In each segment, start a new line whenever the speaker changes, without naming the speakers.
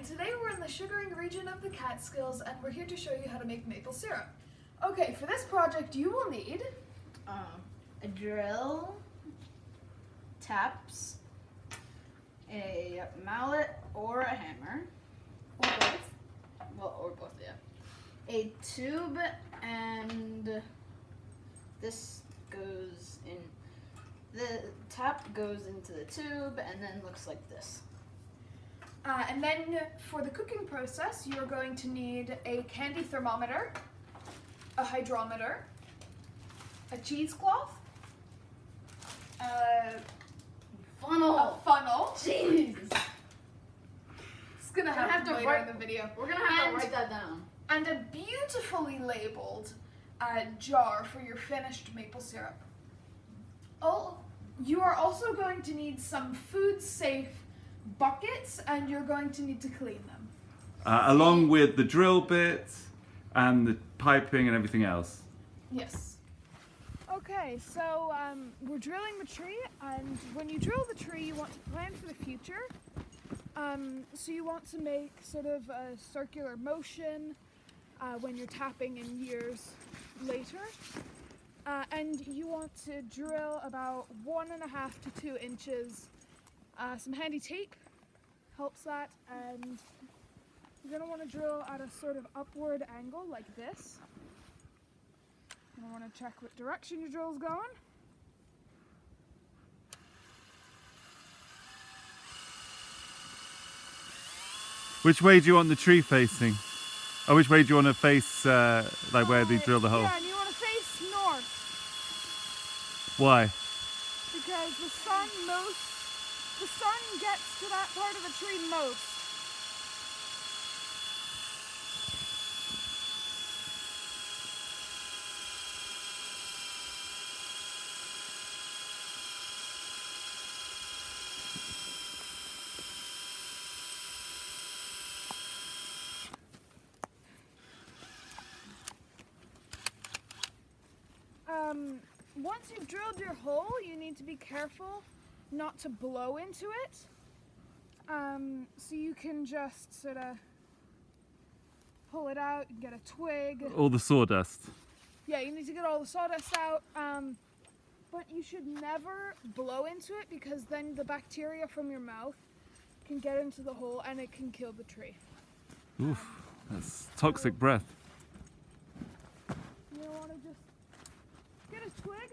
and today we're in the sugaring region of the Catskills, and we're here to show you how to make maple syrup. Okay, for this project you will need
a drill, taps, a mallet or a hammer,
or both.
well, or both, yeah. A tube, and this goes in. The tap goes into the tube and then looks like this.
And then for the cooking process, you're going to need a candy thermometer, a hydrometer, a cheesecloth, a funnel.
Jeez.
It's gonna have to later in the video.
We're gonna have to write that down.
And a beautifully labeled jar for your finished maple syrup. Oh, you are also going to need some food-safe buckets, and you're going to need to clean them.
Along with the drill bit and the piping and everything else.
Yes. Okay, so we're drilling the tree, and when you drill the tree, you want to plan for the future. So you want to make sort of a circular motion when you're tapping in years later. And you want to drill about 1.5 to 2 inches. Some handy tape helps that, and you're going to want to drill at a sort of upward angle like this. You want to check what direction your drill's going.
Which way do you want the tree facing? Or which way do you want to face, like where they drill the hole?
Yeah, and you want to face north.
Why?
Because the sun gets to that part of the tree most. Once you've drilled your hole, you need to be careful not to blow into it. So you can just sort of pull it out and get a twig.
All the sawdust.
Yeah, you need to get all the sawdust out. But you should never blow into it, because then the bacteria from your mouth can get into the hole and it can kill the tree.
Oof, that's toxic breath.
You want to just get a twig.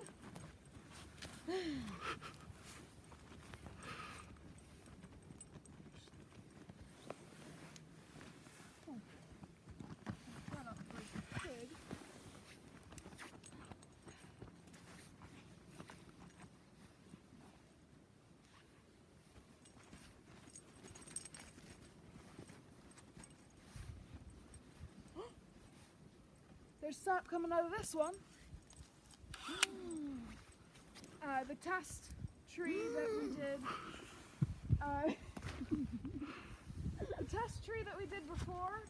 There's sap coming out of this one. The test tree that we did. The test tree that we did before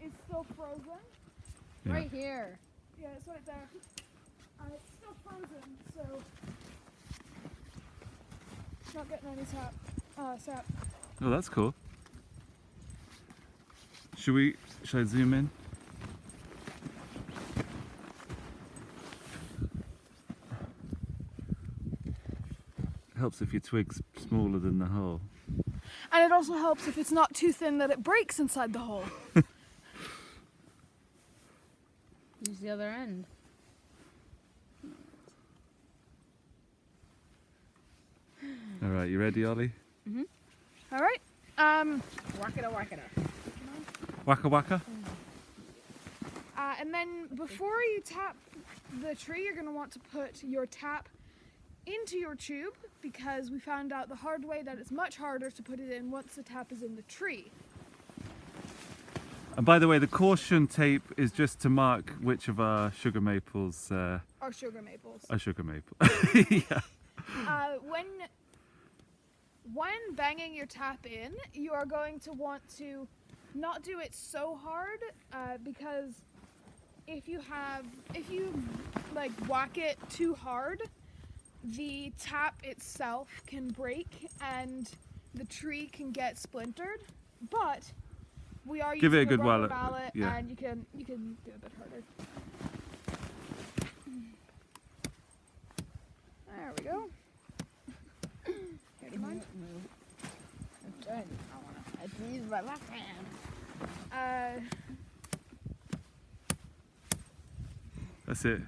is still frozen.
Yeah.
Right here.
Yeah, it's right there. It's still frozen, so it's not getting any sap.
Oh, that's cool. Should I zoom in? Helps if your twig's smaller than the hole.
And it also helps if it's not too thin that it breaks inside the hole.
Use the other end.
All right, you ready, Ollie?
All right.
Whack it up.
Waka waka?
And then before you tap the tree, you're going to want to put your tap into your tube, because we found out the hard way that it's much harder to put it in once the tap is in the tree.
And by the way, the caution tape is just to mark which of our sugar maples
Our sugar maples.
are sugar maple. Yeah.
When banging your tap in, you are going to want to not do it so hard, because if you like whack it too hard, the tap itself can break and the tree can get splintered, but we are
Give it a
using
good
rubber
while,
mallet,
yeah.
and you can do it a bit harder. There we go. Here, do you mind?
I'm trying. I use my left hand.
That's it.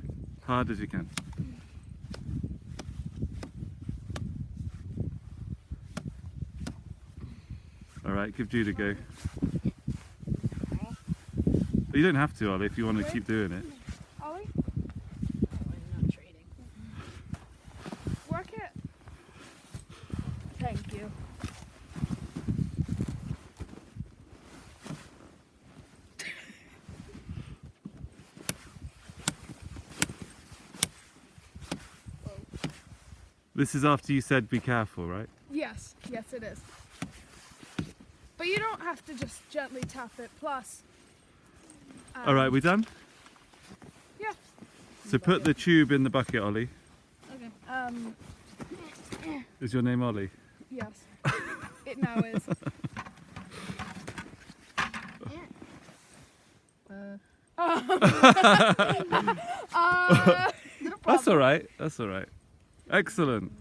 Hard as you can. All right, give Jude a go. You don't have to, Ollie, if you want to keep doing it.
Ollie,
I'm not trading.
work it. Thank you.
This is after you said be careful, right?
Yes, yes it is. But you don't have to just gently tap it, plus...
All right, we done?
Yeah.
So put the tube in the bucket, Ollie.
Okay.
Is your name Ollie?
Yes. It now is.
That's all right. That's all right. Excellent.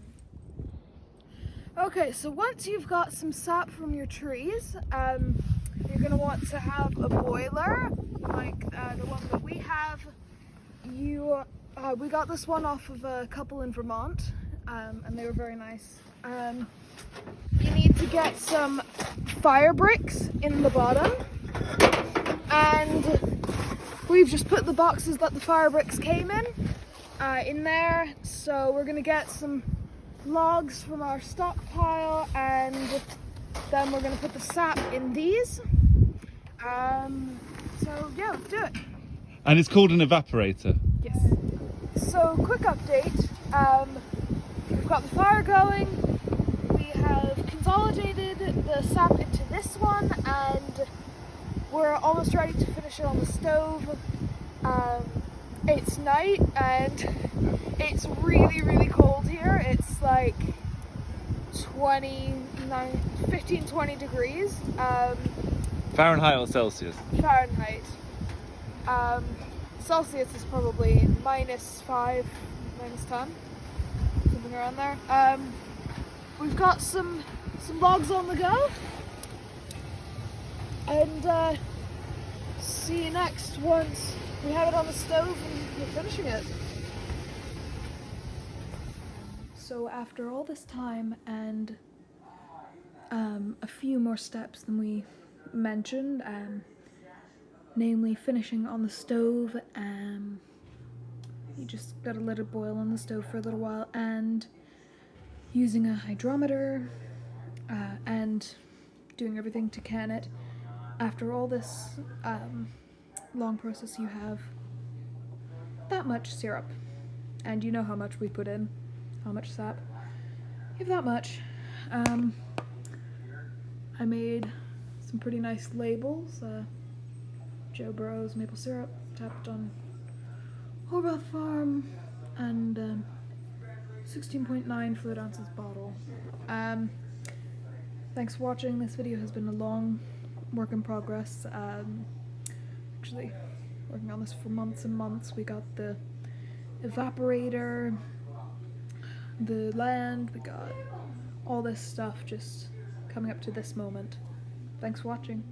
Okay, so once you've got some sap from your trees, you're going to want to have a boiler, like the one that we have. We got this one off of a couple in Vermont, and they were very nice. You need to get some fire bricks in the bottom, and we've just put the boxes that the fire bricks came in there. So we're going to get some logs from our stockpile, and then we're going to put the sap in these. So yeah, let's do it.
And it's called an evaporator.
Yes. So quick update. We've got the fire going. We have consolidated the sap into this one, and we're almost ready to finish it on the stove. It's night and it's really, really cold here. It's like 15, 20 degrees.
Fahrenheit or Celsius?
Fahrenheit. Celsius is probably -5, -10, something around there. We've got some logs on the go, and see you next once we have it on the stove and we're finishing it. So after all this time and a few more steps than we mentioned, namely finishing on the stove, you just gotta let it boil on the stove for a little while, and using a hydrometer and doing everything to can it. After all this long process, you have that much syrup, and you know how much we put in, how much sap. You have that much. I made some pretty nice labels. Joe Burrow's maple syrup, tapped on Horvath Farm, and 16.9 fluid ounces bottle. Thanks for watching. This video has been a long work in progress. Actually working on this for months and months. We got the evaporator, the land, we got all this stuff just coming up to this moment. Thanks for watching.